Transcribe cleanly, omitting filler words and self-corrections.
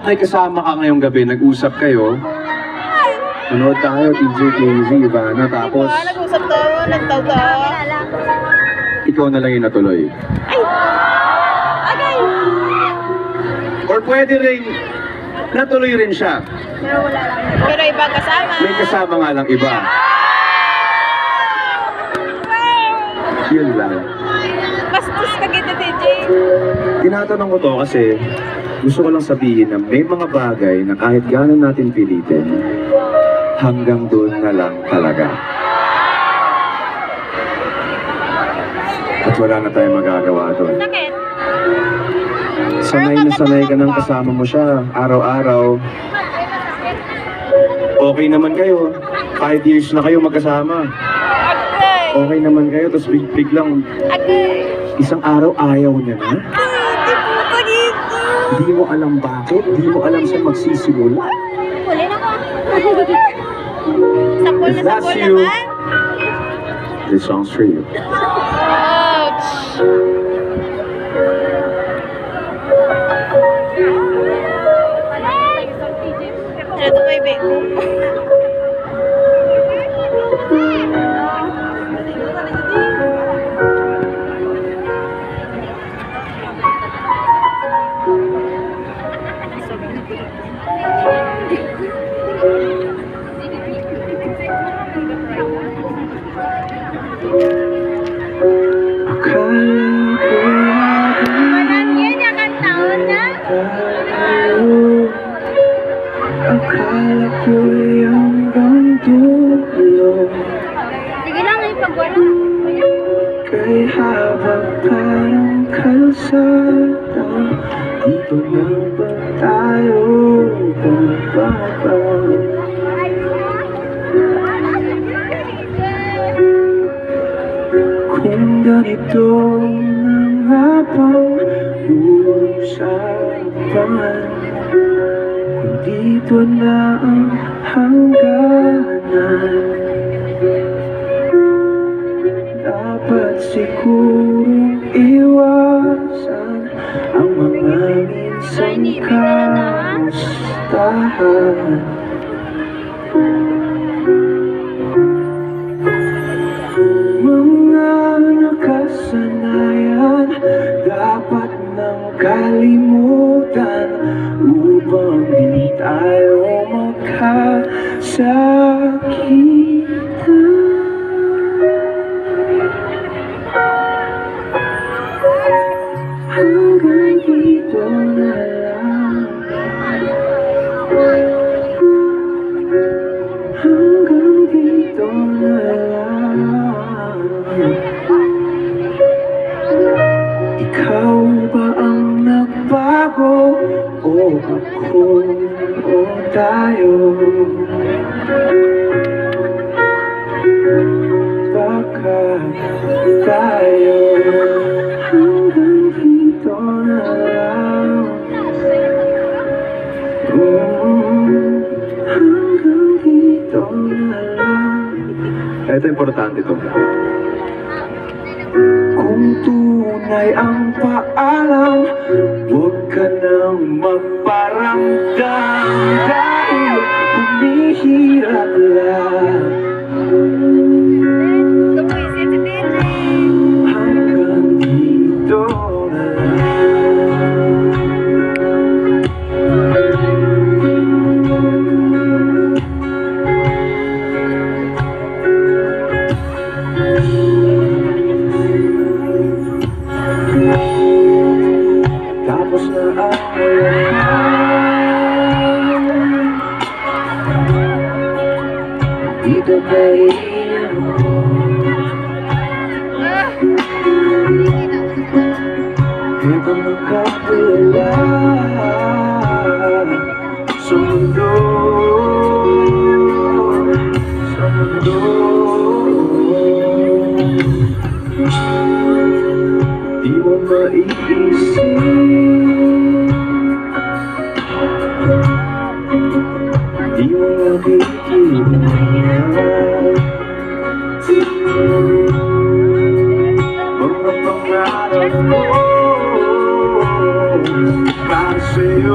may kasama ka ngayong gabi, nag-usap kayo. Manood tayo, TJ, KZ, Ivana, tapos Nag-usap tayo, nagtaw-taw. ikaw na lang yung natuloy. Ay! Agay! Or pwede rin, natuloy rin siya. Pero wala lang. Pero iba kasama. May kasama nga lang iba. Yun lang. Bastos ka kita, DJ. Tinatanong ko to kasi gusto ko lang sabihin na may mga bagay na kahit gano'n natin pilitin, hanggang doon na lang talaga. At wala na tayong magagawa doon. Sakit. Sanay na sanay ka nang kasama mo siya, araw-araw. Okay naman kayo. 5 years na kayo magkasama. Agay! Okay naman kayo, tapos biglang Agay! isang araw ayaw niya na. Hindi po ka dito. Hindi mo alam bakit, hindi mo alam saan magsisimula. Huli na ko. Sapol If na that's sapol you, naman. this song's for you. Ouch! Ano to may bego? Manangyan niya kang taon na? Akala ko'y hanggang dulo. Sige lang, ipagwala. Kay habang parang kalsada, dito na ba tayo bababa? Kung ganito na nga bang usapan, kung dito na ang hangganan, dapat sigurong iwasan ang mga minsang kamustahan. Mga nakasanayan dapat nang kalimutan upang di tayo magkasakitan. Hanggang dito na lang. Hanggang dito na lang. Ikaw ba ang nagbago? O ako? O tayo? Baka tayo hanggang dito na lang. Hanggang dito na lang. Ito importante to. Kung tunay ang paalam, huwag ka nang magparamdam dahil humihirap lang. Tumisit si DJ. Hanggang dito na tapos na ang dito pa rin ako. Ito magkakila sa mundo, sa mundo. Di mo maiisip, di mo makikita mga pangarap mo para sa'yo.